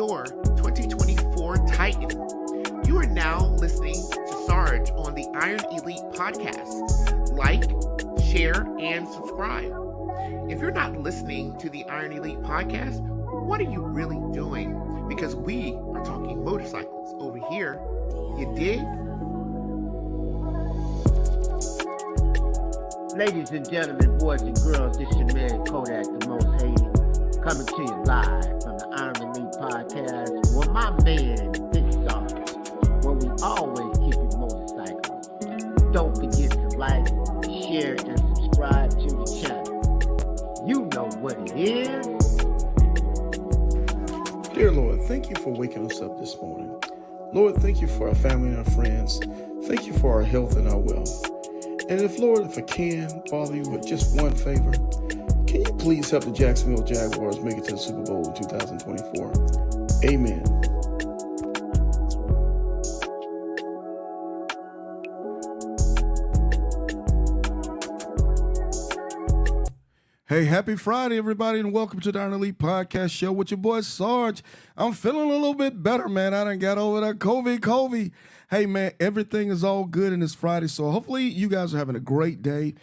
your 2024 Titan. You are now listening to Sarge on the Iron Elite podcast. Like, share, and subscribe. If you're not listening to the Iron Elite podcast, what are you really doing? Because we are talking motorcycles over here. You dig? Ladies and gentlemen, boys and girls, this your man Kodak, the most hated, coming to you live from the Iron Elite podcast with my man, Big Sarge, where we always keep it motorcycles. Don't forget to like, share, and subscribe to the channel. You know what it is. Dear Lord, thank you for waking us up this morning. Lord, thank you for our family and our friends. Thank you for our health and our wealth. And if I can bother you with just one favor, can you please help the Jacksonville Jaguars make it to the Super Bowl in 2024? Amen. Hey, happy Friday, everybody, and welcome to the Iron Elite Podcast Show with your boy, Sarge. I'm feeling a little bit better, man. I done got over that COVID. Hey, man, everything is all good and it's Friday, so hopefully you guys are having a great day.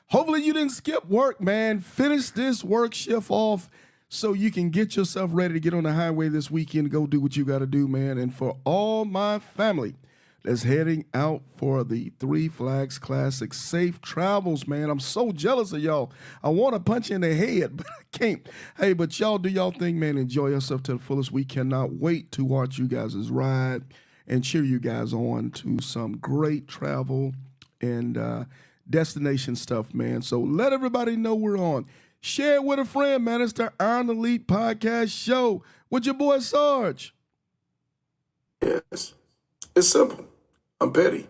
Hopefully you didn't skip work, man. Finish this work shift off so you can get yourself ready to get on the highway this weekend and go do what you got to do, man. And for all my family that's heading out for the Three Flags Classic, safe travels, man. I'm so jealous of y'all. I want to punch you in the head, but I can't. Hey, but y'all do y'all thing, man. Enjoy yourself to the fullest. We cannot wait to watch you guys' ride and cheer you guys on to some great travel and destination stuff, man. So let everybody know we're on. Share it with a friend, man. It's the Iron Elite Podcast Show with your boy Sarge. Yes, it's simple. I'm petty.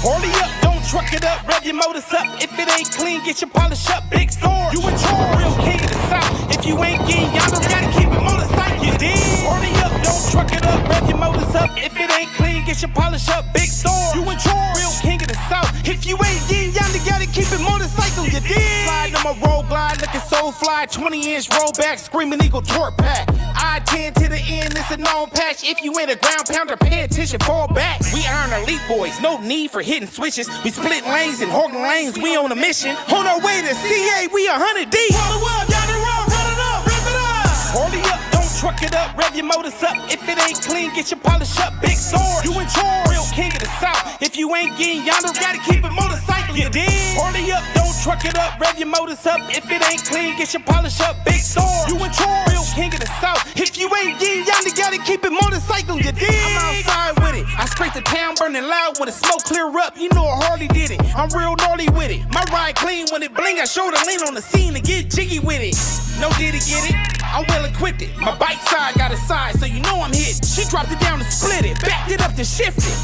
Harley up, don't truck it up, rev your motors up. If it ain't clean, get your polish up, big sword. You in charge, real king of the south. If you ain't getting yonder, gotta keep it motorcycle, you dig? Harley up, don't truck it up, rev your motors up. If it ain't clean, get your polish up, big sword. You in charge, real king of the south. If you ain't getting yonder, gotta keep it motorcycle, you dig? Slide on my road glide, looking so fly, 20-inch rollback, screaming eagle torque pack. I-10 to the end, it's a known patch. If you ain't a ground pounder, pay attention, fall back. We Iron Elite boys, no need for hitting switches. We split lanes and hogging lanes, we on a mission. On our way to CA, we 100 deep. Hold the up, down the road, run it up, rip it up. Harley up, don't truck it up, rev your motors up. If it ain't clean, get your polish up, big sword. You in charge, real king of the south. If you ain't getting yonder, gotta keep it motorcycle, you dig? Harley up, don't truck it up, rev your motors up. If it ain't clean, get your polish up, big sword. You in charge, real king of the south. If you ain't getting yonder, gotta keep it motorcycle, you dig? I'm outside with it. I scrape the town burning loud when the smoke clear up. You know a Harley did it. I'm real gnarly with it. My ride clean when it bling. I show the lean on the scene to get jiggy with it. No did it get it? I'm well equipped it. My bike side got a side, so you know I'm hit. She dropped it down to split it, backed it up to shift it.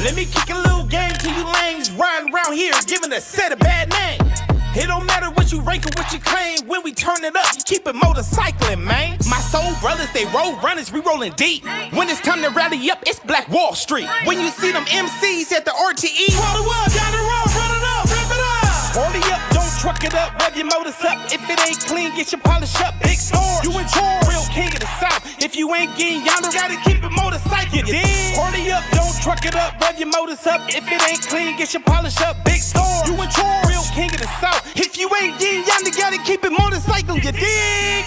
Let me kick a little game to you lanes riding around here, giving a set a bad name. It don't matter what you rank or what you claim. When we turn it up, you keep it motorcycling, man. My soul brothers, they roll runners, we rolling deep. When it's time to rally up, it's Black Wall Street. When you see them MCs at the RTE, roll the up, down the road, run it up, rip it up. Harley up, don't truck it up, rev your motors up. If it ain't clean, get your polish up, big sword. You in charge, real king of the south. If you ain't getting yonder, gotta keep it motorcycle, you dig? Harley up, don't truck it up, rev your motors up. If it ain't clean, get your polish up, big sword. You in charge, real king of the south. If you ain't getting yonder, gotta keep it motorcycle, you dig?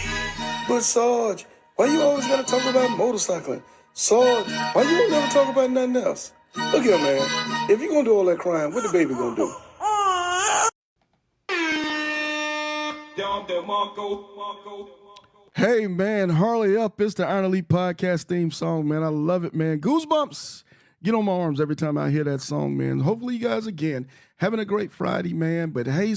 But Sarge, why you always gotta talk about motorcycling? Sarge, why you don't never talk about nothing else? Look here, man. If you gonna do all that crying, what the baby gonna do? Hey, man, Harley Up is the Iron Elite Podcast theme song, man. I love it, man. Goosebumps get on my arms every time I hear that song, man. Hopefully you guys, again, having a great Friday, man. But hey,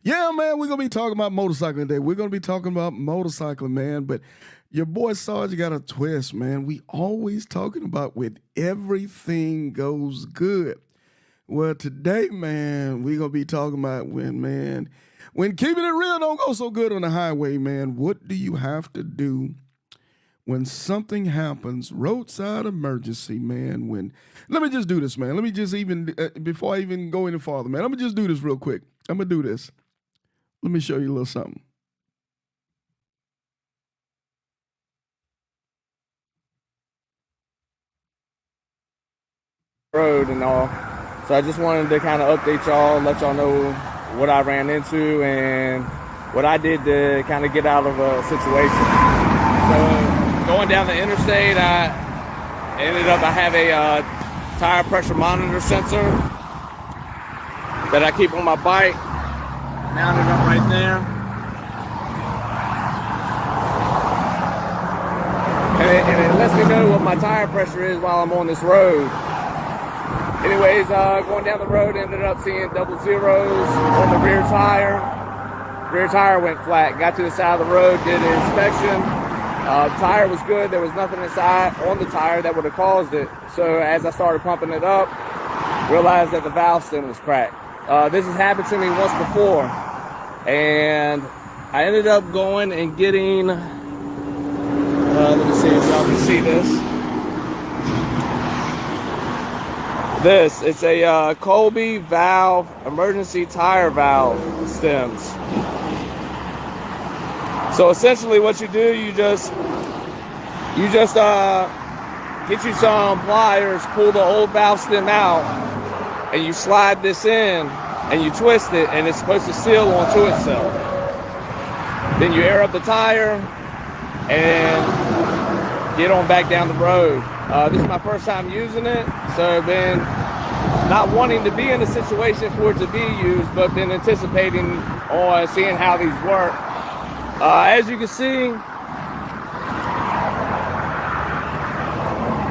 yeah, man, we're going to be talking about motorcycling today. We're going to be talking about motorcycling, man. But your boy Sarge got a twist, man. We always talking about when everything goes good. Well, today, man, we're going to be talking about when keeping it real don't go so good on the highway, man. What do you have to do when something happens, roadside emergency, man? Let me just do this, man. Let me just before I even go any farther, man, let me just do this real quick. I'm going to do this. Let me show you a little something. road and all. So I just wanted to kind of update y'all, let y'all know what I ran into and what I did to kind of get out of a situation. So going down the interstate, I have a tire pressure monitor sensor that I keep on my bike, mounted up right there. And it lets me know what my tire pressure is while I'm on this road. Anyways, going down the road, ended up seeing double zeros on the rear tire. Rear tire went flat. Got to the side of the road, did an inspection. The tire was good. There was nothing inside on the tire that would have caused it. So as I started pumping it up, realized that the valve stem was cracked. This has happened to me once before. And I ended up going and getting, let me see if y'all can see this. It's a Colby valve, emergency tire valve stems. So essentially what you do, you just get you some pliers, pull the old valve stem out, and you slide this in and you twist it, and it's supposed to seal onto itself. Then you air up the tire and get on back down the road. This is my first time using it, so I've been not wanting to be in a situation for it to be used, but been anticipating on seeing how these work. As you can see,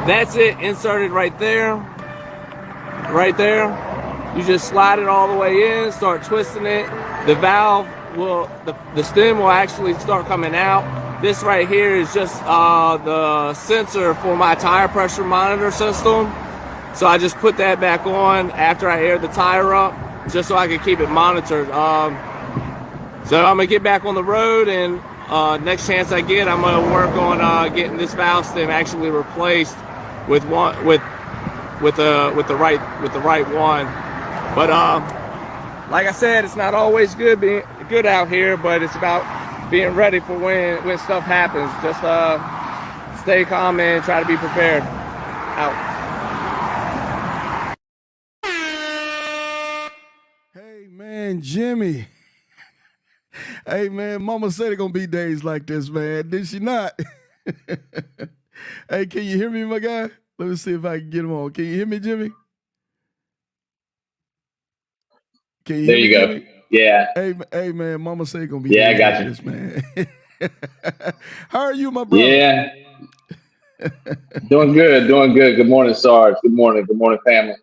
that's it inserted right there. Right there. You just slide it all the way in, start twisting it. The valve will, the stem will actually start coming out. This right here is just the sensor for my tire pressure monitor system. So I just put that back on after I air the tire up, just so I can keep it monitored. So I'm gonna get back on the road, and next chance I get, I'm gonna work on getting this valve stem actually replaced with the right one. But like I said, it's not always good out here, but it's about being ready for when stuff happens. Just stay calm and try to be prepared. Out. Hey man, Jimmy. Hey man, Mama said it's gonna be days like this, man. Did she not? Hey, can you hear me, my guy? Let me see if I can get him on. Can you hear me, Jimmy? Can you There hear me, you go. Jimmy? Yeah. Hey man, Mama said it's gonna be Yeah, I days got like you. this, man. How are you, my brother? Yeah. Doing good. Good morning, Sarge. Good morning, family.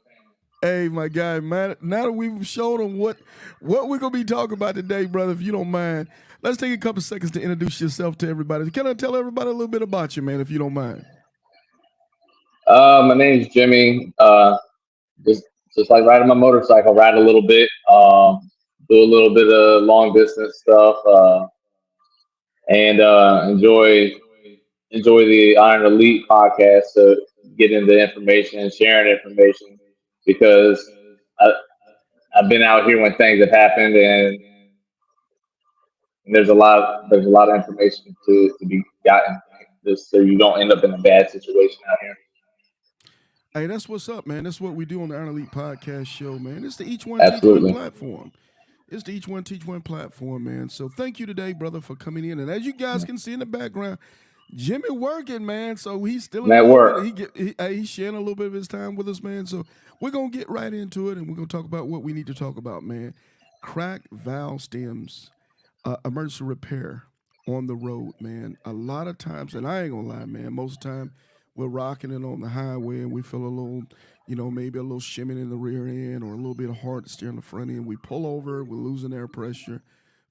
Hey, my guy, man. Now that we've shown them what we're gonna be talking about today, brother, if you don't mind, let's take a couple seconds to introduce yourself to everybody. Can I tell everybody a little bit about you, man, if you don't mind? My name's Jimmy. Just like riding my motorcycle, ride a little bit, do a little bit of long distance stuff, and enjoy the Iron Elite podcast to get into information and sharing information, because I've been out here when things have happened, and there's a lot of information to be gotten, just so you don't end up in a bad situation out here. Hey, that's what's up, man. That's what we do on the Iron Elite podcast show, man. It's the Each One Absolutely. Teach One platform. It's the Each One Teach One platform, man. So thank you today, brother, for coming in. And as you guys can see in the background, Jimmy working, man. So he's still in a little bit. He's sharing a little bit of his time with us, man. So we're gonna get right into it, and we're gonna talk about what we need to talk about, man. Cracked valve stems, emergency repair on the road, man. A lot of times, and I ain't gonna lie, man. Most of the time, we're rocking it on the highway, and we feel a little, maybe a little shimming in the rear end or a little bit of hard steer in the front end. We pull over, we're losing air pressure.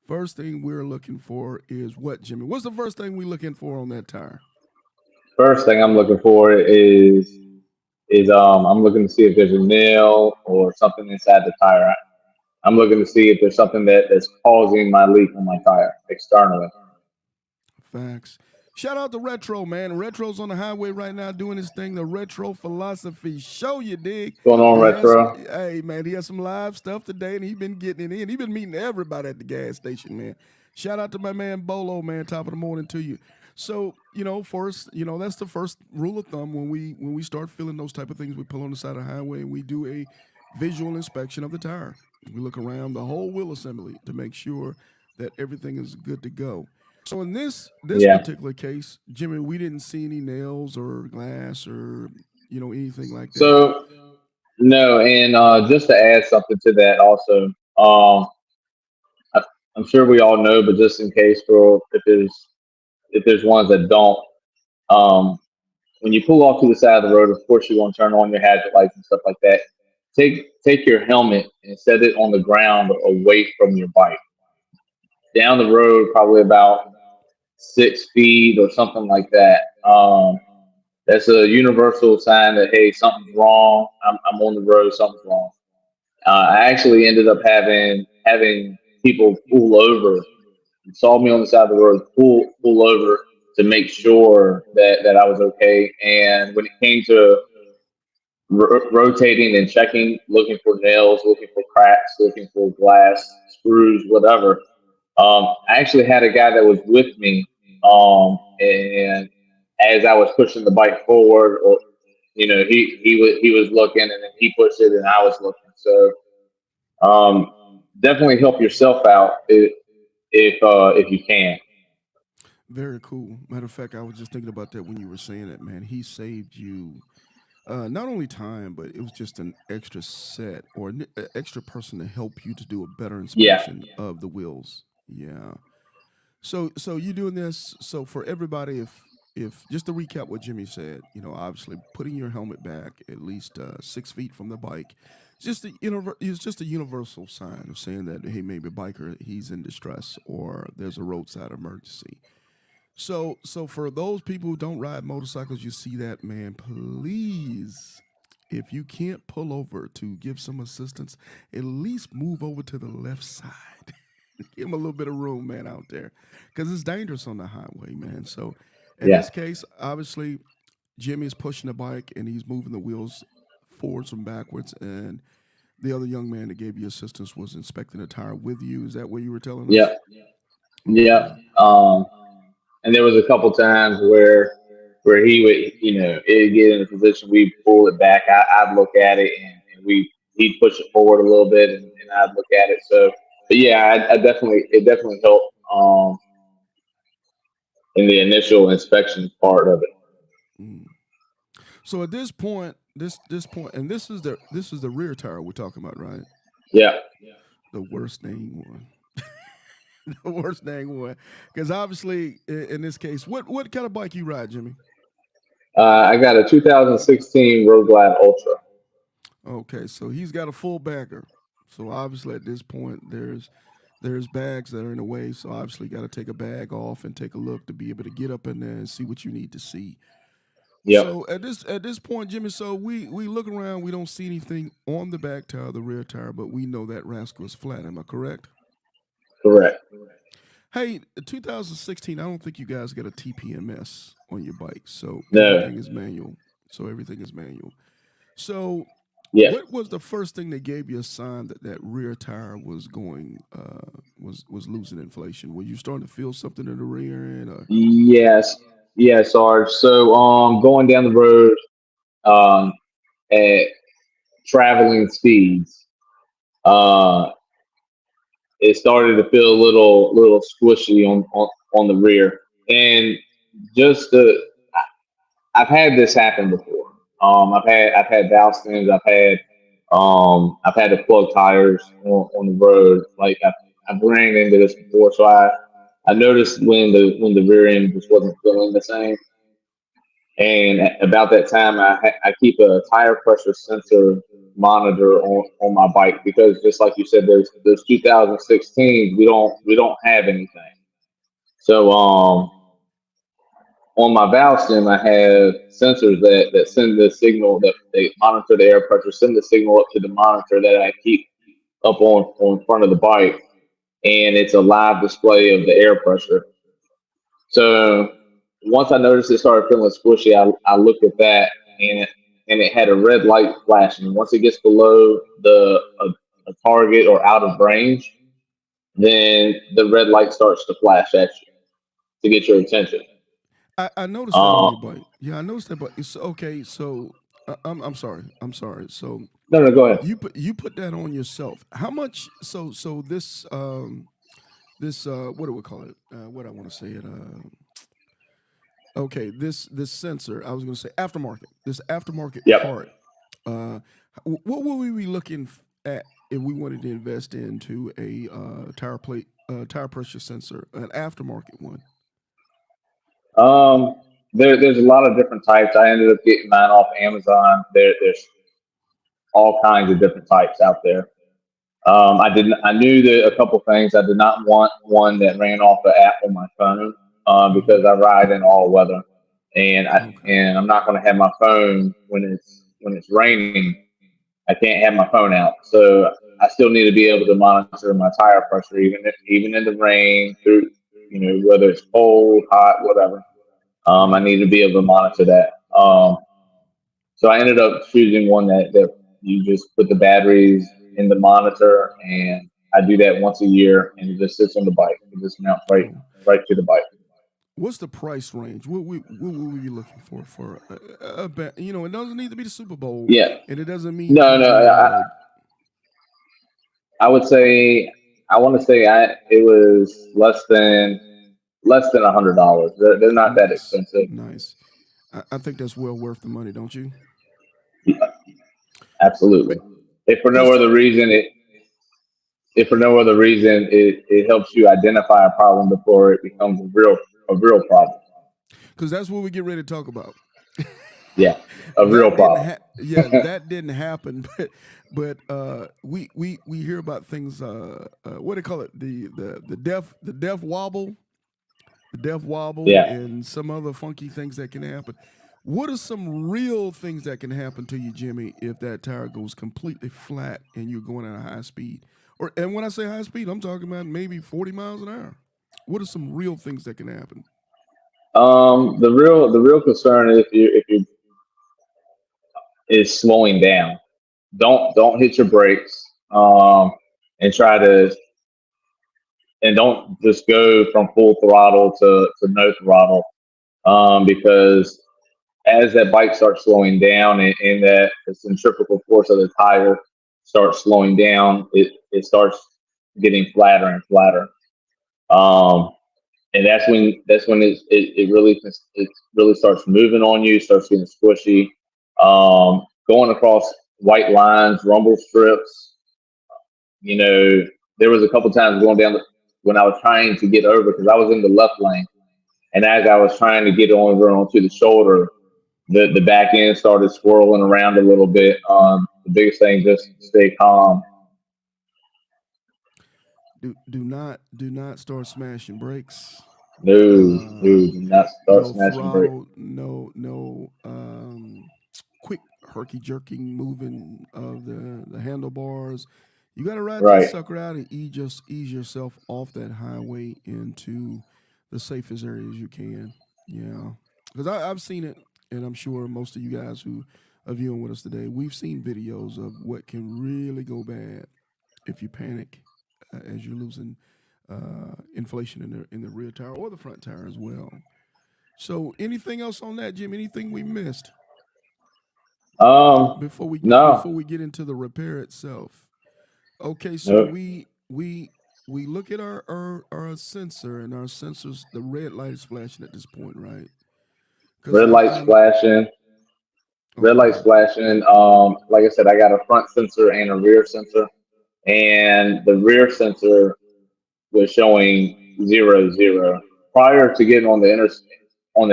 First thing we're looking for is what, Jimmy? What's the first thing we're looking for on that tire? First thing I'm looking for is I'm looking to see if there's a nail or something inside the tire. I'm looking to see if there's something that's causing my leak on my tire externally. Facts. Shout out to Retro, man. Retro's on the highway right now doing his thing, the Retro Philosophy Show, you dig? What's going on, Retro? Hey, man, he has some live stuff today, and he's been getting it in. He's been meeting everybody at the gas station, man. Shout out to my man Bolo, man. Top of the morning to you. So, first, that's the first rule of thumb when we start feeling those type of things. We pull on the side of the highway and we do a visual inspection of the tire. We look around the whole wheel assembly to make sure that everything is good to go. So in this Yeah. particular case, Jimmy, we didn't see any nails or glass or anything like that. So no, and just to add something to that, also, I, I'm sure we all know, but just in case, for if there's ones that don't, um, when you pull off to the side of the road, of course you're going to turn on your hazard lights and stuff like that. Take your helmet and set it on the ground away from your bike, down the road, probably about 6 feet or something like that. That's a universal sign that, hey, something's wrong. I'm on the road. Something's wrong. I actually ended up having people pull over, saw me on the side of the road, pull over to make sure that I was okay. And when it came to rotating and checking, looking for nails, looking for cracks, looking for glass, screws, whatever, I actually had a guy that was with me, and as I was pushing the bike forward, or he was looking, and then he pushed it, and I was looking. So definitely help yourself out if you can. Very cool. Matter of fact, I was just thinking about that when you were saying that, man. He saved you not only time, but it was just an extra set or an extra person to help you to do a better Yeah, inspection of the wheels. Yeah. So you doing this? So for everybody, if just to recap what Jimmy said, obviously putting your helmet back at least 6 feet from the bike, it's just a universal sign of saying that, hey, maybe a biker, he's in distress or there's a roadside emergency. So for those people who don't ride motorcycles, you see that, man, please, if you can't pull over to give some assistance, at least move over to the left side. Give him a little bit of room, man, out there, because it's dangerous on the highway, man. So in yeah, this case, obviously, Jimmy's pushing the bike and he's moving the wheels forwards and backwards, and the other young man that gave you assistance was inspecting the tire with you. Is that what you were telling yeah, us? yeah. Okay. And there was a couple times where he would, it'd get in a position, we pull it back. I'd look at it, and he'd push it forward a little bit, and I'd look at it. So, but yeah, it definitely helped in the initial inspection part of it. Mm. So at this point, and this is the rear tire we're talking about, right? Yeah. The worst dang one. The worst dang one. Because obviously, in this case, what kind of bike you ride, Jimmy? I got a 2016 Road Glide Ultra. Okay, so he's got a full bagger. So obviously, at this point, there's bags that are in the way. So obviously, got to take a bag off and take a look to be able to get up in there and see what you need to see. Yep. So at this point, Jimmy, so we look around, we don't see anything on the back tire, the rear tire, but we know that rascal is flat. Am I correct? Correct. Hey, 2016, I don't think you guys got a TPMS on your bike, so No. everything is manual. So everything is manual. So Yeah. what was the first thing that gave you a sign that that rear tire was going was losing inflation? Were you starting to feel something in the rear end? Or Yes. Yes, Sarge. So going down the road um at traveling speeds, uh it started to feel a little squishy on the rear. And just the I've had this happen before. I've had valve stems. I've had to plug tires on the road. Like I've ran into this before, so I noticed when the rear end just wasn't feeling the same. And about that time, I keep a tire pressure sensor monitor on my bike, because just like you said, those 2016s, we don't have anything. So on my valve stem, I have sensors that send the signal, that they monitor the air pressure, send the signal up to the monitor that I keep up on front of the bike, and it's a live display of the air pressure. So once I noticed it started feeling squishy, I looked at that, and it had a red light flashing. Once it gets below a target or out of range, then the red light starts to flash at you to get your attention. I noticed that on Um, your bike. Yeah, I noticed that. But it's okay. So I'm sorry. I'm sorry. So no, no, go ahead. you put that on yourself. How much? So this what do we call it? What I want to say it. Okay, this sensor. I was going to say aftermarket. This aftermarket Yep. part. What would we be looking at if we wanted to invest into a tire pressure sensor, an aftermarket one? There's a lot of different types. I ended up getting mine off Amazon. There's all kinds of different types out there. I knew that a couple things. I did not want one that ran off the app on my phone, Mm-hmm. because I ride in all weather, Okay. and I'm not going to have my phone when it's raining. I can't have my phone out, so I still need to be able to monitor my tire pressure, even in the rain, through whether it's cold, hot, whatever. I Right. need to be able to monitor that. So I ended up choosing one that you just put the batteries in the monitor, and I do that once a year, and it just sits on the bike. It just mounts Oh, right to the bike. what's the price range? What would we be looking for it doesn't need to be the Super Bowl, Yeah. and it doesn't need to No, be no. the. I would say I want to say it was less than $100. They're not that Nice, expensive. nice. I think that's well worth the money, don't you? Yeah, absolutely. If for no Because other reason, it helps you identify a problem before it becomes a real problem. that's what we get ready to talk about. Yeah, a real That didn't problem. yeah, that didn't happen, but we hear about things. What do they call it? The death wobble, Yeah. and some other funky things that can happen. What are some real things that can happen to you, Jimmy, if that tire goes completely flat and you're going at a high speed? And when I say high speed, I'm talking about maybe 40 miles an hour. What are some real things that can happen? The real concern is if you is slowing down. Don't hit your brakes. And try to and don't just go from full throttle to no throttle. Because as that bike starts slowing down, and that the centrifugal force of the tire starts slowing down, it starts getting flatter and flatter. Um, and that's when it really starts moving on you, starts getting squishy, going across white lines, rumble strips. You know, there was a couple times going down when I was trying to get over, because I was in the left lane, and as I was trying to get over onto the shoulder, the back end started swirling around a little bit. The biggest thing, just stay calm. Do not start smashing brakes. No, no, Uh, do not start no smashing brake. throttle, no quick herky jerking moving of the handlebars. You got to ride that Right. sucker out and ease yourself off that highway into the safest areas you can. Yeah, because I've seen it, and I'm sure most of you guys who are viewing with us today, we've seen videos of what can really go bad if you panic as you're losing inflation in the rear tire or the front tire as well. So, anything else on that, Jim? Anything we missed before we No, before we get into the repair itself? Okay, so no. we look at our sensor, and our sensors. The red light is flashing at this point, right? Because Red lights I'm flashing. Red lights okay. flashing. Like I said, I got a front sensor and a rear sensor, and the rear sensor was showing 0 0 prior to getting on the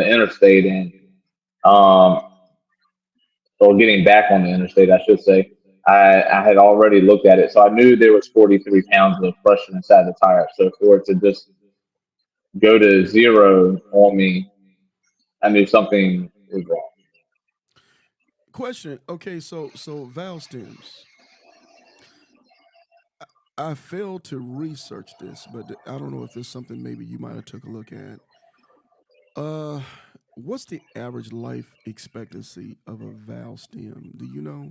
interstate, and um, or getting back on the interstate, I should say. I had already looked at it, so I knew there was 43 pounds of pressure inside the tire. So for it to just go to zero on me, I knew something was wrong. Question. Okay, so valve stems. I failed to research this, but I don't know if there's something maybe you might have took a look at. Uh, what's the average life expectancy of a valve stem? Do you know?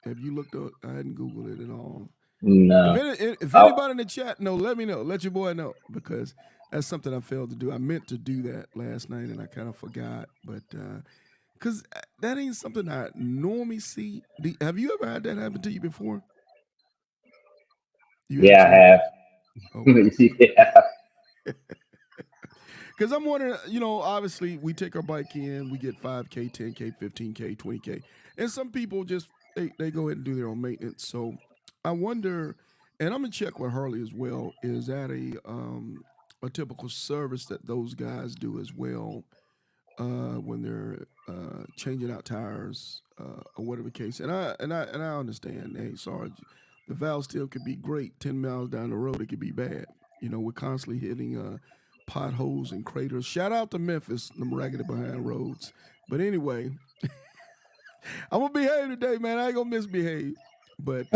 Have you looked up? I hadn't Googled it at all. No. If I, anybody in the chat know, let me know. Let your boy know because That's something I failed to do. I meant to do that last night and I kind of forgot, but because that ain't something I normally see. Have you ever had that happen to you before? You Yeah, actually have. I Okay. have. Yeah. Because I'm wondering, obviously we take our bike in, we get 5K, 10K, 15K, 20K. And some people just, they go ahead and do their own maintenance. So I wonder, and I'm going to check with Harley as well, is that a typical service that those guys do as well when they're changing out tires or whatever the case. And I understand. Hey, Sarge, the valve still could be great. 10 miles down the road, it could be bad. We're constantly hitting potholes and craters. Shout out to Memphis, them raggedy behind roads. But anyway, I'm gonna behave today, man. I ain't gonna misbehave. But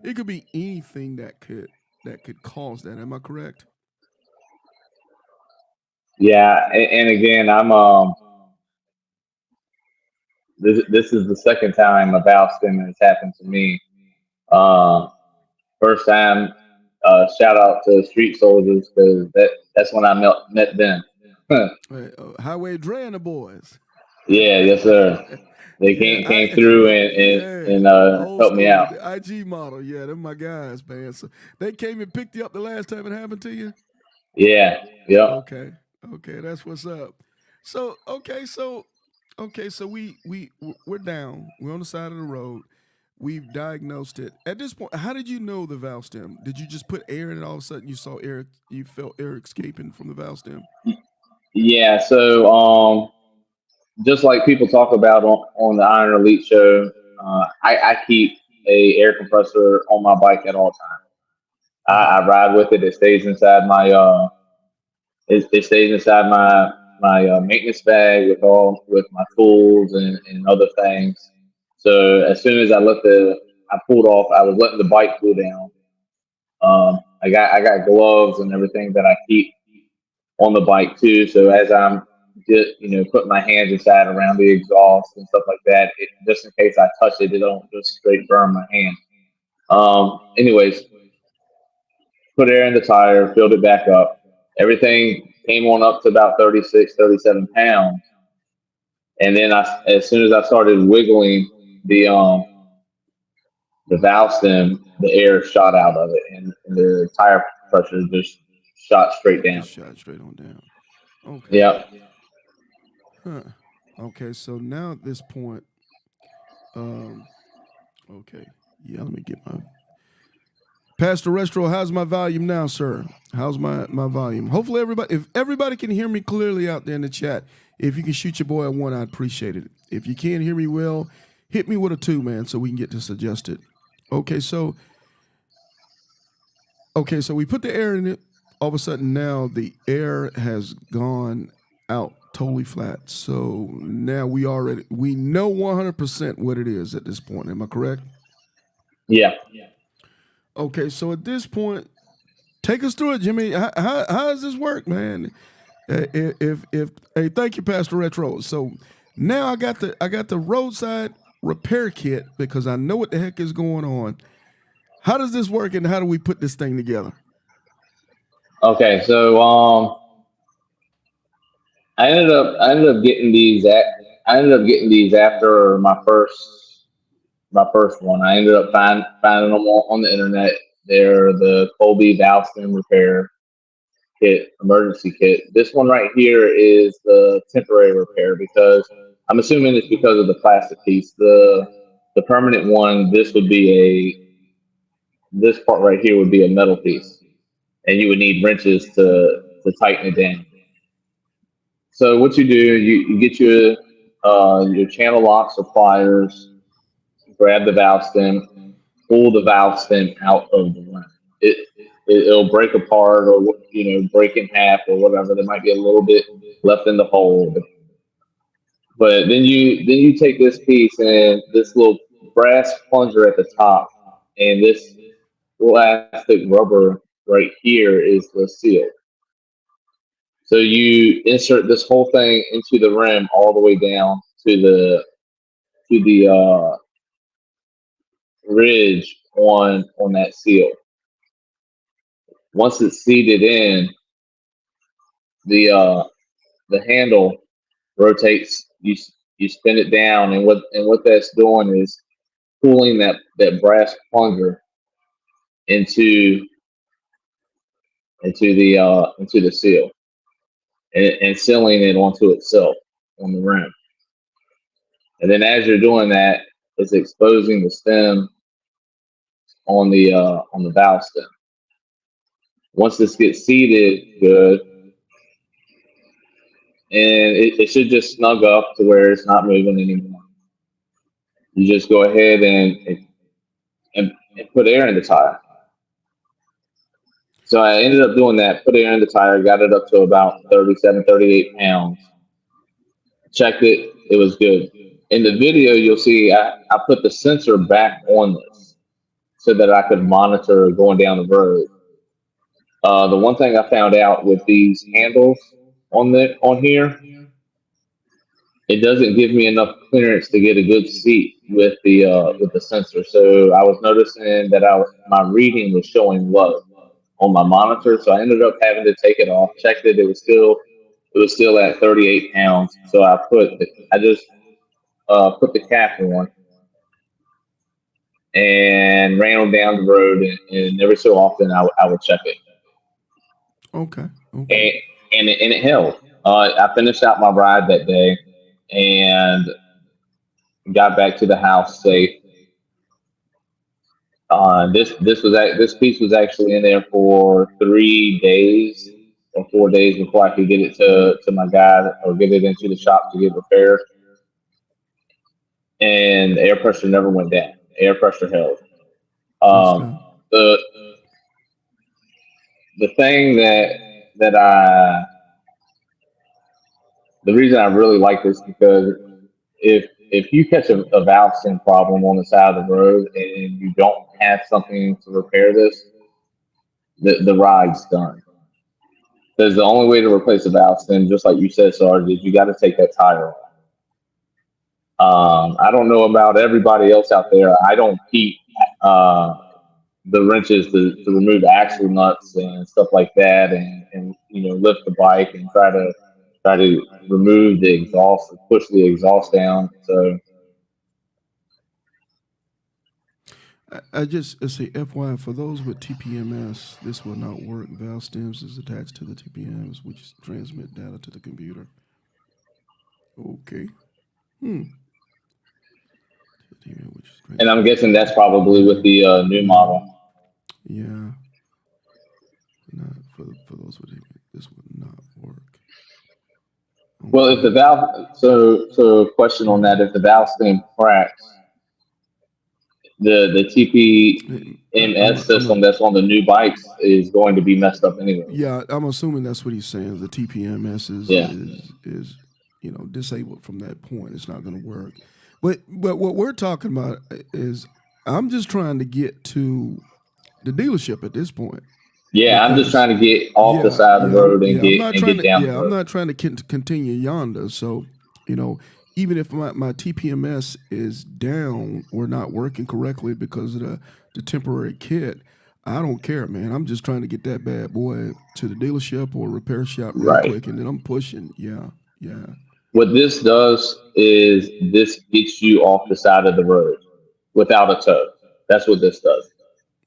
it could be anything that could cause that. Am I correct? Yeah, and again, this is the second time a valve stem has happened to me. Um, First time, shout out to Street Soldiers because that's when I met them. Highway Dre and the boys. Yeah, yes sir. They Yeah, came through yeah, and old helped me school, out. the IG model. Yeah, them my guys, man. So they came and picked you up the last time it happened to you. Yeah, yep. Okay, okay, that's what's up. So okay, so we're down. We're on the side of the road. We've diagnosed it. At this point, how did you know the valve stem? Did you just put air in it? All of a sudden, you saw air. You felt air escaping from the valve stem. Yeah, so just like people talk about on the Iron Elite show, I keep a air compressor on my bike at all times. Okay. I ride with it. It stays inside my it stays inside my maintenance bag with my tools and other things. So as soon as I pulled off. I was letting the bike cool down. I got gloves and everything that I keep on the bike too. So as I'm just putting my hands inside around the exhaust and stuff like that, just in case I touch it, it don't just straight burn my hand. Anyways, put air in the tire, filled it back up. Everything came on up to about 36, 37 pounds. And then as soon as I started wiggling the valve stem, the air shot out of it, and the tire pressure just shot straight down. Just shot straight on down. Okay. Yep. Huh. Okay. So now at this point, um, okay. Yeah. Let me get my Pastor Restro. How's my volume now, sir? How's my volume? Hopefully, if everybody can hear me clearly out there in the chat, if you can shoot your boy a one, I'd appreciate it. If you can't hear me well, hit me with a two, man, so we can get this adjusted. Okay. So we put the air in it. All of a sudden, now the air has gone out totally flat. So now we know 100% what it is at this point. Am I correct? Yeah. Okay, so at this point, take us through it, Jimmy. How does this work, man? If hey, thank you, Pastor Retro. So now I got the roadside repair kit because I know what the heck is going on. How does this work, and how do we put this thing together? Okay. So I ended up getting these after my first one. I ended up finding them on the internet. They're the Colby valve stem repair kit, emergency kit. This one right here is the temporary repair because I'm assuming it's because of the plastic piece. The permanent one, this part right here would be a metal piece, and you would need wrenches to tighten it down. So what you do, you get your channel locks or pliers, grab the valve stem, pull the valve stem out of the rim. It'll break apart or break in half or whatever. There might be a little bit left in the hole, but then you take this piece and this little brass plunger at the top, and this plastic rubber right here is the seal. So you insert this whole thing into the rim all the way down to the ridge on that seal. Once it's seated in, the handle rotates. You spin it down, and what that's doing is pulling that brass plunger into into the seal, and sealing it onto itself on the rim. And then as you're doing that, it's exposing the stem on the valve stem. Once this gets seated good, and it should just snug up to where it's not moving anymore. You just go ahead and put air in the tire. So I ended up doing that, put air in the tire, got it up to about 37, 38 pounds. Checked it, it was good. In the video, you'll see I put the sensor back on this so that I could monitor going down the road. The one thing I found out with these handles on here, it doesn't give me enough clearance to get a good seat with the sensor. So I was noticing that my reading was showing low on my monitor. So I ended up having to take it off. Checked it. It was still at 38 pounds. So I just put the cap on and ran them down the road, and every so often I would check it. Okay. And it held. I finished out my ride that day and got back to the house safe. This piece was actually in there for 3 days or 4 days before I could get it to my guy or get it into the shop to get repaired. And the air pressure never went down. Air pressure held. The thing the reason I really like this, because if you catch a valve stem problem on the side of the road and you don't have something to repair this, the ride's done. Because the only way to replace a valve stem, just like you said, Sarge, is you got to take that tire off. I don't know about everybody else out there. I don't keep the wrenches to remove the axle nuts and stuff like that, and lift the bike and try to remove the exhaust, push the exhaust down. So let's say FYI, for those with TPMS, this will not work. Valve stems is attached to the TPMs, which transmit data to the computer. Okay. And I'm guessing that's probably with the new model. Yeah. Not for those with it, this would not work. Okay. Well, if the valve, so question on that: if the valve stem cracks, the TPMS system that's on the new bikes is going to be messed up anyway. Yeah, I'm assuming that's what he's saying. The TPMS is disabled from that point. It's not going to work. But what we're talking about is I'm just trying to get to the dealership at this point. Yeah, I'm just trying to get off the side of the road and get down. Yeah, I'm not trying to continue yonder. So, even if my TPMS is down or not working correctly because of the temporary kit, I don't care, man. I'm just trying to get that bad boy to the dealership or repair shop real quick, and then I'm pushing. Yeah. What this does is this gets you off the side of the road without a tow. That's what this does.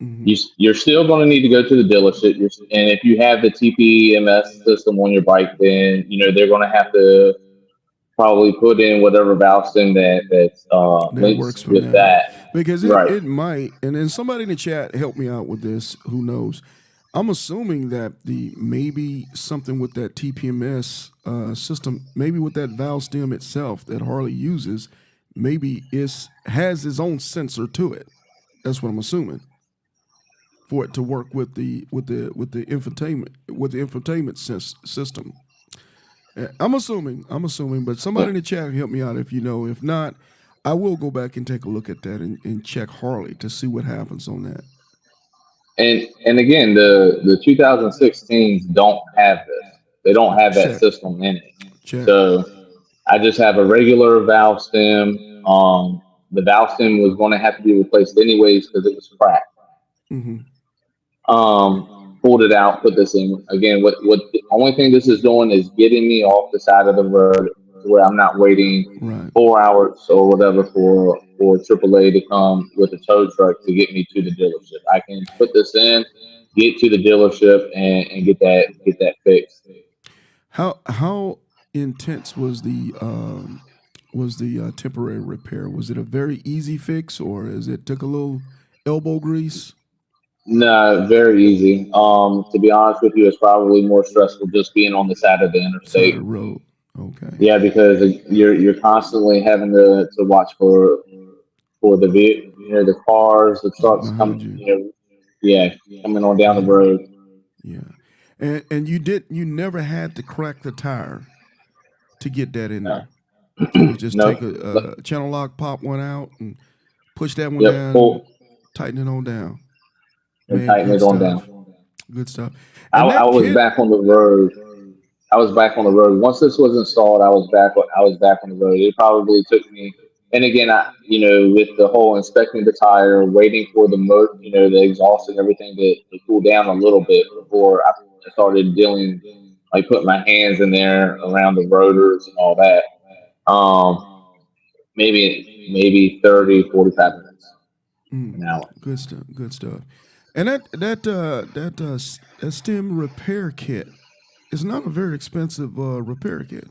Mm-hmm. You're still going to need to go to the dealership, and if you have the TPMS system on your bike, then they're going to have to probably put in whatever valve stem that links with that. Because it might, and then somebody in the chat help me out with this. Who knows? I'm assuming that maybe something with that TPMS system, maybe with that valve stem itself that Harley uses, maybe has its own sensor to it. That's what I'm assuming. For it to work with the infotainment system. I'm assuming, but somebody in the chat help me out if you know. If not, I will go back and take a look at that and check Harley to see what happens on that. And again, the 2016s don't have this. They don't have that system in it. So I just have a regular valve stem. The valve stem was going to have to be replaced anyways because it was cracked. Mm-hmm. pulled it out, put this in again. What the only thing this is doing is getting me off the side of the road to where I'm not waiting Right. 4 hours or whatever for AAA to come with a tow truck to get me to the dealership. I can put this in, get to the dealership, and get that fixed. How intense was the temporary repair? Was it a very easy fix, or is it took a little elbow grease? No, very easy. To be honest with you, it's probably more stressful just being on the side of the Side of the interstate. road. Okay. Yeah, because you're constantly having to watch for the cars, the trucks Behind come, you. yeah, coming on down the Yeah. road. Yeah. And you never had to crack the tire to get that in No, there. It was just nope. take a channel lock, pop one out, and push that one Yep, down, and pull tighten it on down. and Man, tighten good it on stuff. down. Good stuff. And I that was kit, back on the road. I was back on the road. Once this was installed, I was back on the road. It probably took me, and again, with the whole inspecting the tire, waiting for the exhaust and everything to cool down a little bit before I started dealing, like putting my hands in there around the rotors and all that. Um, maybe 30, 45 minutes, mm, an hour. good stuff. Good stuff. And that stem repair kit is not a very expensive repair kit.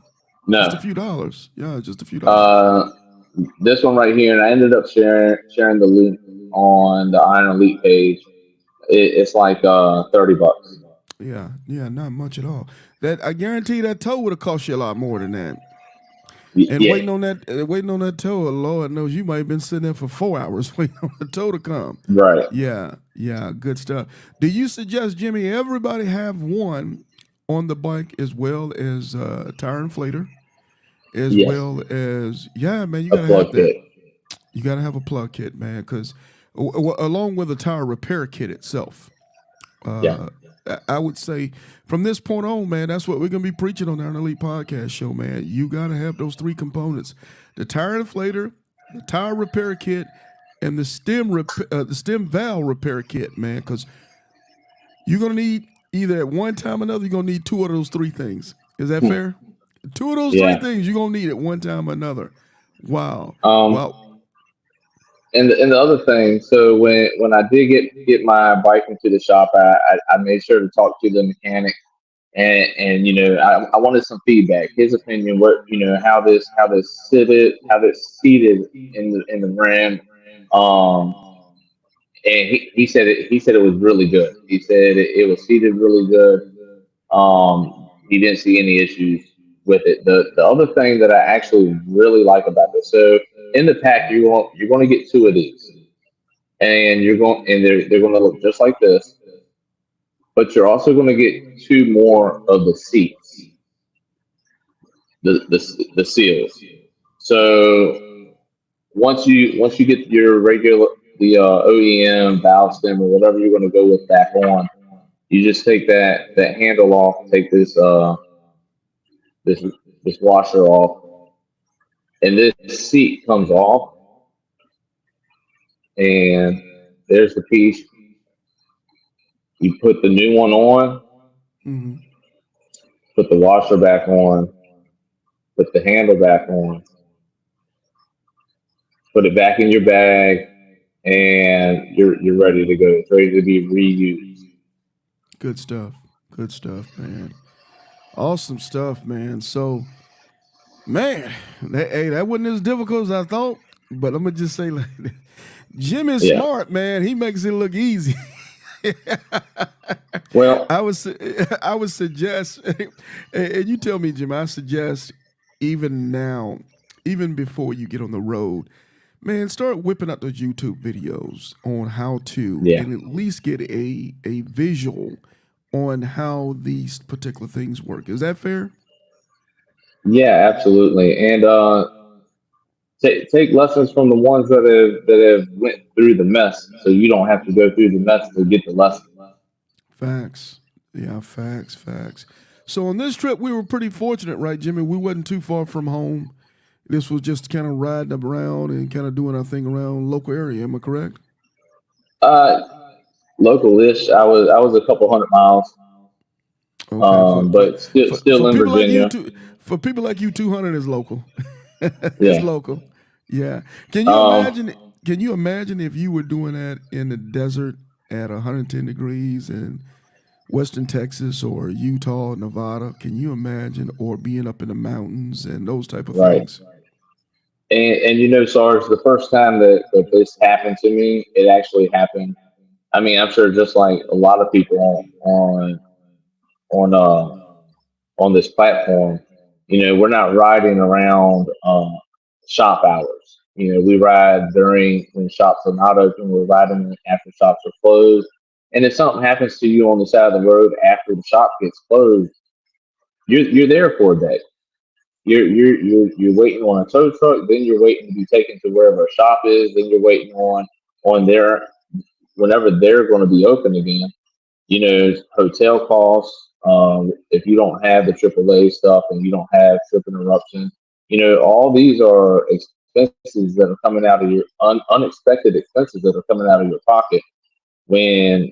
Just a No, few dollars. Yeah, just a few dollars. uh, this one right here, and I ended up sharing the link on the Iron Elite page. It's like $30. Yeah, yeah, not much at all. That I guarantee that tow would have cost you a lot more than that. And Yeah, waiting on that tow, Lord knows you might have been sitting there for 4 hours waiting on the tow to come. right. Yeah, yeah, good stuff. Do you suggest, Jimmy, everybody have one on the bike as well as a tire inflator, as Yes, well as yeah, man, you a gotta have plug that. kit. You gotta have a plug kit, man, because along with a tire repair kit itself. Yeah. Uh, I would say from this point on, man, that's what we're gonna be preaching on our Elite Podcast Show, man. You gotta have those three components: the tire inflator, the tire repair kit, and the stem valve repair kit, man. Because you're gonna need either at one time or another, you're gonna need two of those three things. Is that Hmm. fair? Two of those three Yeah. things you're gonna need at one time or another. Wow. Um, Well, and the other thing, so when I did get my bike into the shop, I made sure to talk to the mechanic, and I wanted some feedback, his opinion, what how this seated in the rim. Um, and he said it was really good. He said it was seated really good. He didn't see any issues with it. The other thing that I actually really like about this, so in the pack you're going to get two of these, and they're going to look just like this, but you're also going to get two more of the seats, the seals. So once you get your regular the OEM valve stem or whatever you're going to go with back on, you just take that handle off, take this this washer off, and this seat comes off, and there's the piece. You put the new one on, mhm. put the washer back on, put the handle back on, put it back in your bag, and you're ready to go. It's ready to be reused. Good stuff. Good stuff, man. Awesome stuff, man. So, man, that wasn't as difficult as I thought. But I'm gonna just say, like, Jim is Yeah. smart, man. He makes it look easy. Well, I would suggest, and you tell me, Jim. I suggest even now, even before you get on the road, man, start whipping out those YouTube videos on how to, yeah, and at least get a visual on how these particular things work. Is that fair? yeah, absolutely. And take lessons from the ones that have went through the mess, so you don't have to go through the mess to get the lesson. Facts. Yeah, facts, facts. So on this trip, we were pretty fortunate, right, Jimmy? We wasn't too far from home. This was just kind of riding up around and kind of doing our thing around local area. Am I correct? Uh, Local-ish. I was a couple hundred miles, Okay, but still for in people like you, Virginia. 200 is local. It's Yeah. local. Yeah. Can you Um, imagine? Can you imagine if you were doing that in the desert at 110 degrees in Western Texas or Utah, Nevada? Can you imagine? Or being up in the mountains and those type of right. things? And Sarge, the first time that this happened to me, it actually happened. I mean, I'm sure just like a lot of people on on this platform, we're not riding around shop hours. We ride during when shops are not open. We're riding after shops are closed. And if something happens to you on the side of the road after the shop gets closed, you're there for a day. You're waiting on a tow truck, then you're waiting to be taken to wherever a shop is, then you're waiting on their whenever they're going to be open again. Hotel costs. If you don't have the AAA stuff and you don't have trip interruption, all these are expenses that are coming out of your unexpected expenses that are coming out of your pocket when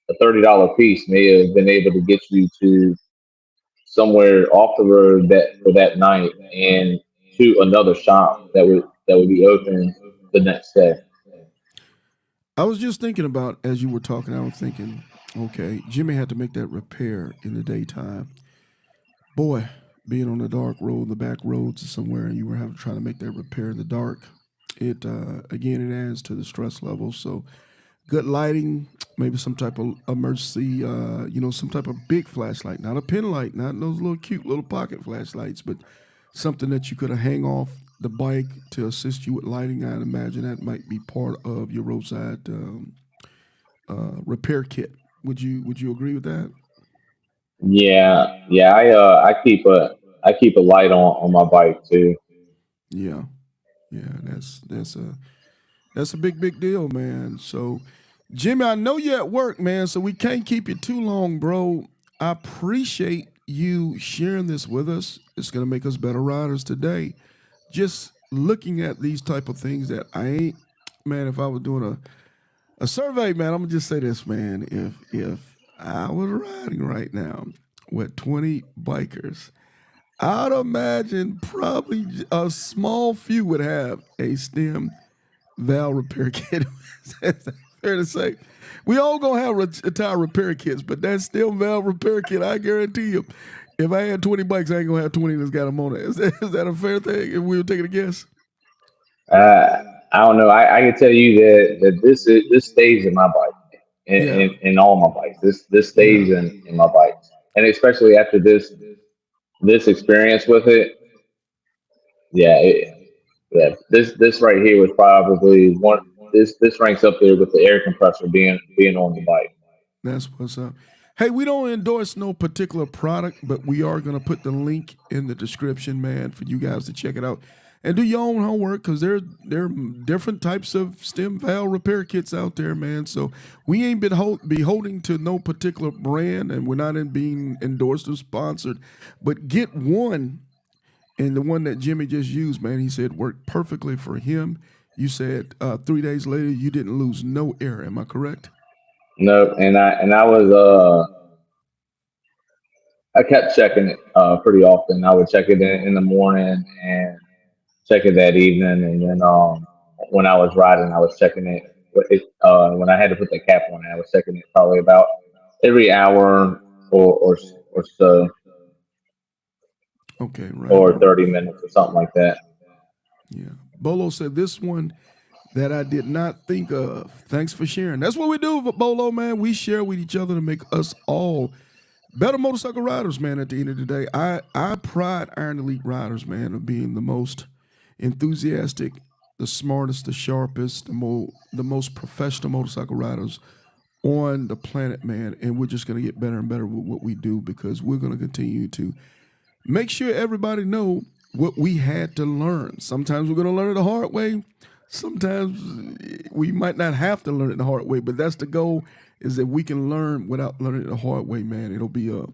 a $30 piece may have been able to get you to somewhere off the road that for that night and to another shop that would be open the next day. I was just thinking about as you were talking. I was thinking, okay, Jimmy had to make that repair in the daytime. Boy, being on the dark road, the back roads somewhere, and you were having trying to make that repair in the dark. It again, it adds to the stress level. So good lighting, maybe some type of emergency, some type of big flashlight, not a pin light, not those little cute little pocket flashlights, but something that you could hang off the bike to assist you with lighting. I'd imagine that might be part of your roadside repair kit. Would you agree with that? Yeah. I keep a light on my bike too. Yeah, yeah. That's a big deal, man. So, Jimmy, I know you're at work, man, so we can't keep you too long, bro. I appreciate you sharing this with us. It's gonna make us better riders today. Just looking at these type of things that I ain't, man. If I was doing a survey, man, I'm gonna just say this, man. If I was riding right now with 20 bikers, I'd imagine probably a small few would have a stem valve repair kit. Is that fair to say? We all gonna have tire repair kits, but that still valve repair kit, I guarantee you, if I had 20 bikes, I ain't gonna have 20 that's got them on it. Is that a fair thing? If we were taking a guess? Uh, I don't know. I can tell you that this stays in my bike and Yeah, in all my bikes. This yeah. stays in my bikes, and especially after this experience with it. Yeah, yeah. This right here was probably one. This ranks up there with the air compressor being on the bike. That's what's up. Hey, we don't endorse no particular product, but we are going to put the link in the description, man, for you guys to check it out and do your own homework because there are different types of stem valve repair kits out there, man. So we ain't been beholding to no particular brand, and we're not in being endorsed or sponsored, but get one. And the one that Jimmy just used, man, he said worked perfectly for him. You said 3 days later you didn't lose no air. Am I correct? No, and I kept checking it pretty often. I would check it in the morning and check it that evening, and then when I was riding, I was checking it. When I had to put the cap on it, I was checking it probably about every hour or so, Okay, right or on. 30 minutes or something like that. Yeah. Bolo said this one that I did not think of. Thanks for sharing. That's what we do, Bolo, man. We share with each other to make us all better motorcycle riders, man. At the end of the day, I pride Iron Elite riders, man, of being the most enthusiastic, the smartest, the sharpest, the most professional motorcycle riders on the planet, man. And we're just gonna get better and better with what we do because we're gonna continue to make sure everybody know what we had to learn. Sometimes we're going to learn it the hard way. Sometimes we might not have to learn it the hard way, but that's the goal is that we can learn without learning it the hard way, man. It'll be a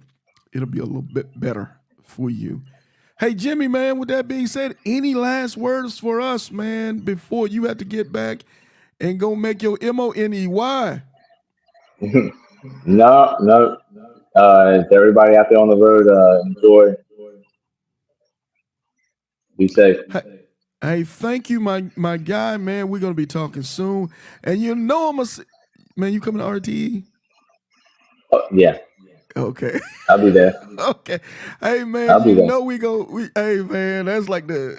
little bit better for you. Hey Jimmy, man, with that being said, any last words for us, man, before you have to get back and go make your MONEY? No, no. To everybody out there on the road, enjoy. Be safe. Hey, hey, thank you, my guy, man. We're gonna be talking soon, and you know man. You coming to RTE? Oh, yeah, Okay. I'll be there. Okay. Hey man, I'll be you there. know we hey man, that's like the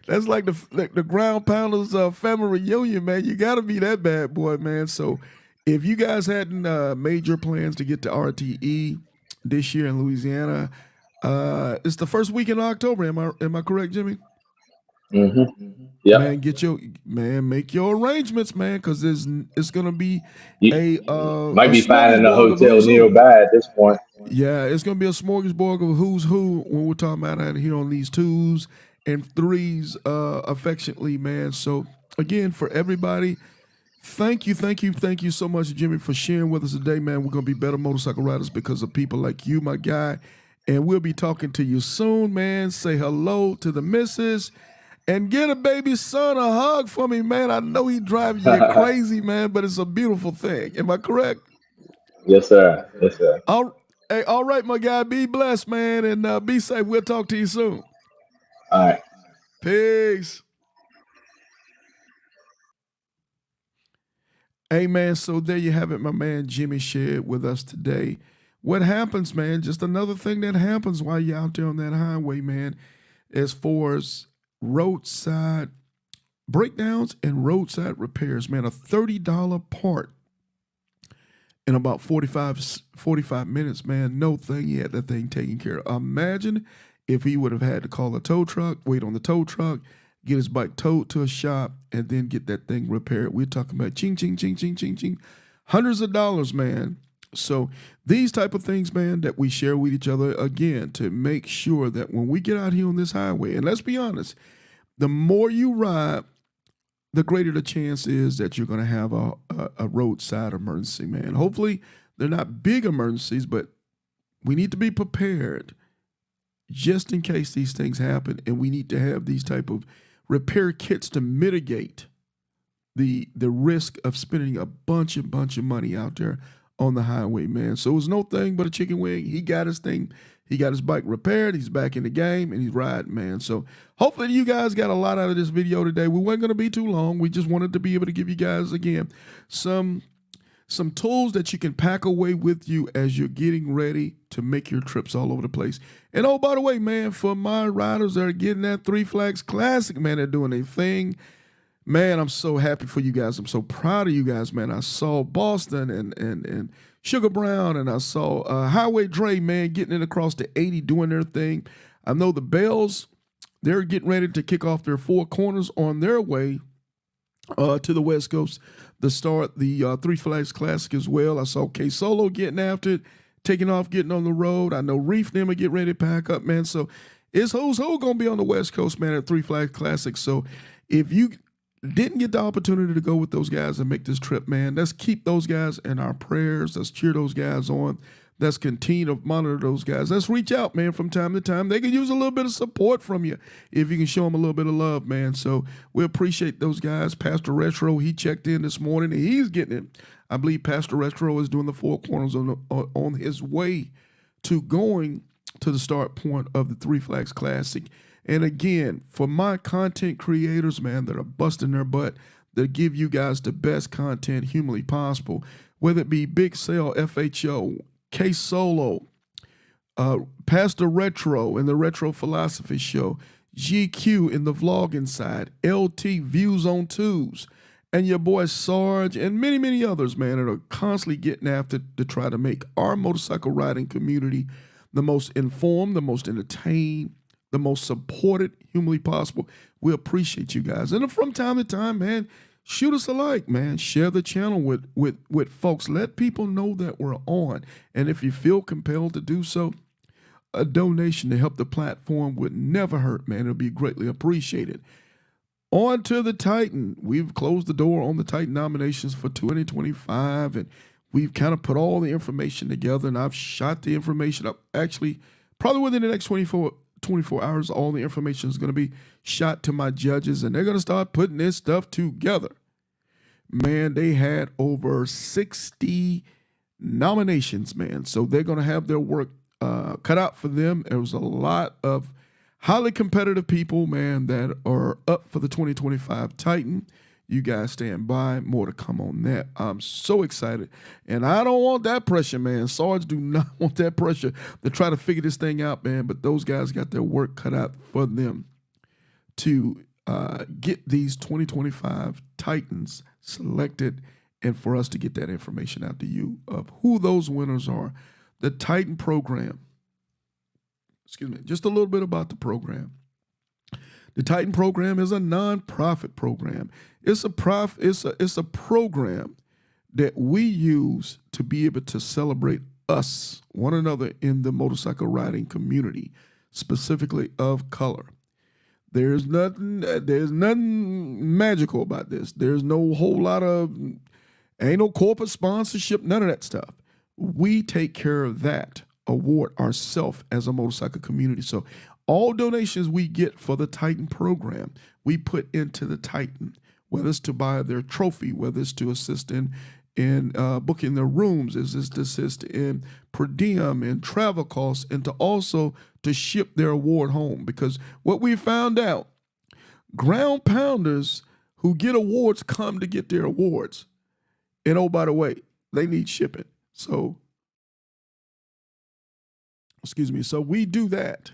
that's like the ground pounders family reunion, man. You gotta be that bad boy, man. So if you guys hadn't made your plans to get to RTE this year in Louisiana, it's the first week in October. Am I correct, Jimmy? Hmm. Yep. Man, make your arrangements, man, because it's gonna be You a might be finding a smorgasbord of hotel who's who. nearby at this point. Yeah, it's gonna be a smorgasbord of who's who when we're talking about out here on these twos and threes, affectionately, man. So again, for everybody, thank you so much, Jimmy, for sharing with us today, man. We're gonna be better motorcycle riders because of people like you, my guy. And we'll be talking to you soon, man. Say hello to the missus and get a baby son a hug for me, man. I know he drives you crazy, man, but it's a beautiful thing. Am I correct? Yes, sir. Yes, sir. All right, my guy. Be blessed, man, and be safe. We'll talk to you soon. All right. Peace. Hey, man. So there you have it, my man Jimmy shared with us today. What happens, man? Just another thing that happens while you're out there on that highway, man, as far as roadside breakdowns and roadside repairs, man. A $30 part in about 45 minutes, man. No thing, he had that thing taken care of. Imagine if he would have had to call a tow truck, wait on the tow truck, get his bike towed to a shop, and then get that thing repaired. We're talking about ching, ching, ching, ching, ching, ching. Hundreds of dollars, man. So these type of things, man, that we share with each other, again, to make sure that when we get out here on this highway, and let's be honest, the more you ride, the greater the chance is that you're going to have a roadside emergency, man. Hopefully, they're not big emergencies, but we need to be prepared just in case these things happen, and we need to have these type of repair kits to mitigate the risk of spending a bunch of money out there on the highway, man. So it was no thing but a chicken wing. He got his thing. He got his bike repaired. He's back in the game, and he's riding, man. So hopefully you guys got a lot out of this video today. We weren't going to be too long. We just wanted to be able to give you guys, again, some tools that you can pack away with you as you're getting ready to make your trips all over the place. And oh, by the way, man, for my riders that are getting that Three Flags Classic, man, they're doing a thing. Man, I'm so happy for you guys. I'm so proud of you guys, man. I saw Boston and Sugar Brown, and I saw Highway Dre, man, getting it across the 80, doing their thing. I know the Bells, they're getting ready to kick off their Four Corners on their way to the West Coast to start the Three Flags Classic as well. I saw K Solo getting after it, taking off, getting on the road. I know Reef them are getting ready to pack up, man. So it's who's who going to be on the West Coast, man, at Three Flags Classic. So if you didn't get the opportunity to go with those guys and make this trip, man, let's keep those guys in our prayers. Let's cheer those guys on. Let's continue to monitor those guys. Let's reach out, man, from time to time. They can use a little bit of support from you if you can show them a little bit of love, man. So we appreciate those guys. Pastor Retro, he checked in this morning, and he's getting it. I believe Pastor Retro is doing the Four Corners on his way to going to the start point of the Three Flags Classic. And again, for my content creators, man, that are busting their butt, that give you guys the best content humanly possible, whether it be Big Sale, FHO, K Solo, Pastor Retro and the Retro Philosophy Show, GQ in the vlogging side, LT Views on Twos, and your boy Sarge, and many, many others, man, that are constantly getting after to try to make our motorcycle riding community the most informed, the most entertained, the most supported humanly possible. We appreciate you guys. And from time to time, man, shoot us a like, man. Share the channel with folks. Let people know that we're on. And if you feel compelled to do so, a donation to help the platform would never hurt, man. It'll be greatly appreciated. On to the Titan. We've closed the door on the Titan nominations for 2025, and we've kind of put all the information together, and I've shot the information up. Actually, probably within the next 24 hours, all the information is going to be shot to my judges, and they're going to start putting this stuff together. man, they had over 60 nominations, man. So they're going to have their work cut out for them. There was a lot of highly competitive people, man, that are up for the 2025 Titan. You guys stand by. More to come on that. I'm so excited. And I don't want that pressure, man. Sarge do not want that pressure to try to figure this thing out, man. But those guys got their work cut out for them to get these 2025 Titans selected and for us to get that information out to you of who those winners are. The Titan program. Excuse me. Just a little bit about the program. The Titan program is a nonprofit program. It's a program that we use to be able to celebrate us, one another in the motorcycle riding community, specifically of color. There's nothing magical about this. There's no whole lot of, ain't no corporate sponsorship, none of that stuff. We take care of that award ourselves as a motorcycle community. So all donations we get for the Titan program, we put into the Titan, whether it's to buy their trophy, whether it's to assist in booking their rooms, is this to assist in per diem and travel costs, and to also to ship their award home. Because what we found out, ground pounders who get awards come to get their awards. And oh, by the way, they need shipping. So, so we do that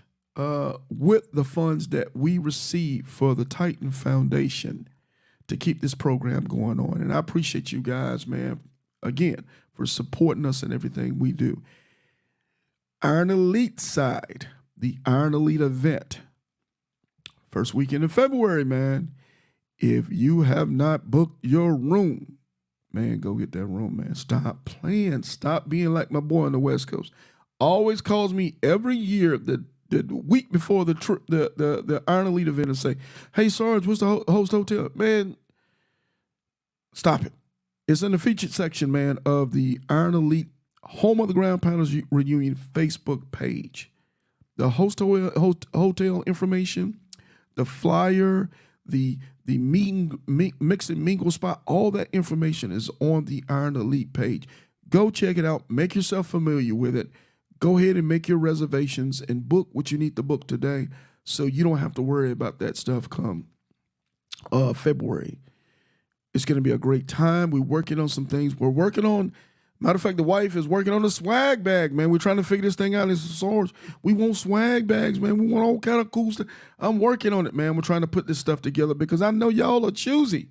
with the funds that we receive for the Titan Foundation to keep this program going on. And I appreciate you guys, man, again, for supporting us in everything we do. Iron Elite side, the Iron Elite event, first weekend in February, man. If you have not booked your room, man, go get that room, man. Stop playing. Stop being like my boy on the West Coast. Always calls me every year, the week before the Iron Elite event, and say, "Hey, Sarge, what's the host hotel?" Man, stop it. It's in the featured section, man, of the Iron Elite Home of the Ground Pounders Reunion Facebook page. The hotel information, the flyer, the mix and mingle spot, all that information is on the Iron Elite page. Go check it out. Make yourself familiar with it. Go ahead and make your reservations and book what you need to book today so you don't have to worry about that stuff come February. It's going to be a great time. We're working on some things. We're working on, matter of fact, the wife is working on the swag bag, man. We're trying to figure this thing out. It's Sarge. We want swag bags, man. We want all kind of cool stuff. I'm working on it, man. We're trying to put this stuff together because I know y'all are choosy.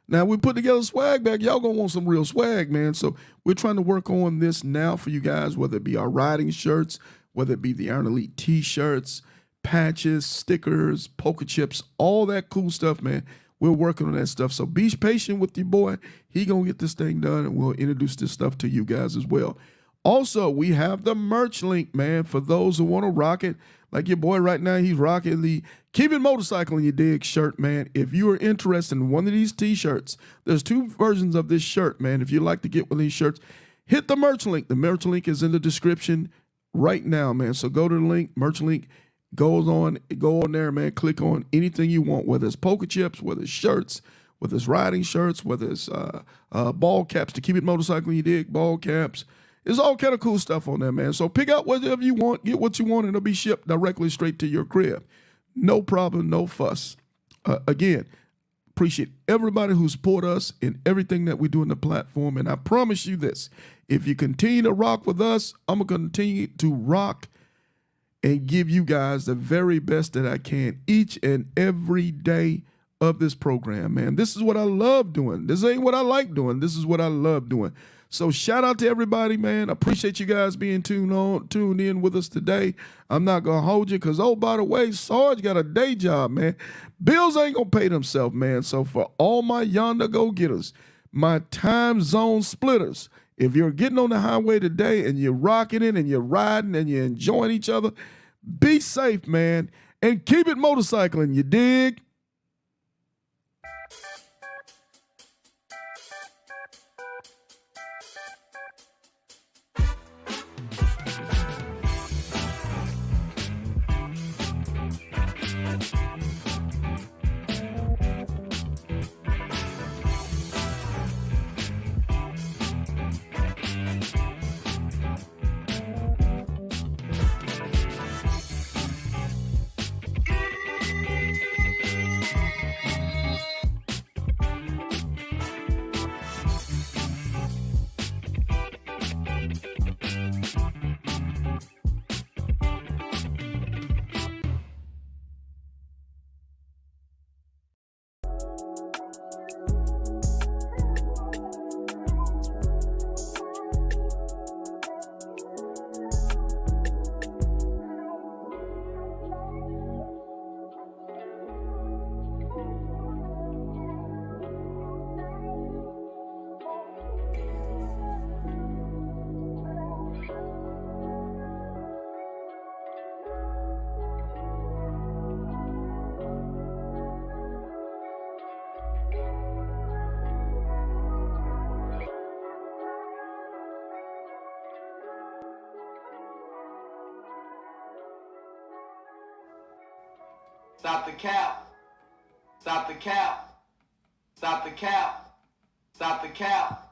Now, we put together a swag bag. Y'all going to want some real swag, man. So we're trying to work on this now for you guys, whether it be our riding shirts, whether it be the Iron Elite T-shirts, patches, stickers, poker chips, all that cool stuff, man. We're working on that stuff. So be patient with your boy. He going to get this thing done, and we'll introduce this stuff to you guys as well. Also, we have the merch link, man, for those who want to rock it. Like your boy right now, he's rocking the Keep It Motorcycling, You Dig shirt, man. If you are interested in one of these T-shirts, there's two versions of this shirt, man. If you'd like to get one of these shirts, hit the merch link. The merch link is in the description right now, man. So go to the link, merch link. Go on there, man. Click on anything you want, whether it's poker chips, whether it's shirts, whether it's riding shirts, whether it's ball caps to Keep It Motorcycling, You Dig, ball caps. There's all kind of cool stuff on there, man. So pick out whatever you want, get what you want, and it'll be shipped directly straight to your crib. No problem, no fuss. Again, appreciate everybody who support us in everything that we do in the platform. And I promise you this, if you continue to rock with us, I'm going to continue to rock and give you guys the very best that I can each and every day of this program, man. This is what I love doing. This ain't what I like doing. This is what I love doing. So shout out to everybody, man. I appreciate you guys being tuned in with us today. I'm not going to hold you because, oh, by the way, Sarge got a day job, man. Bills ain't going to pay themselves, man. So for all my yonder go-getters, my time zone splitters, if you're getting on the highway today and you're rocking it and you're riding and you're enjoying each other, be safe, man, and keep it motorcycling, you dig? Stop the cap. Stop the cap. Stop the cap. Stop the cap.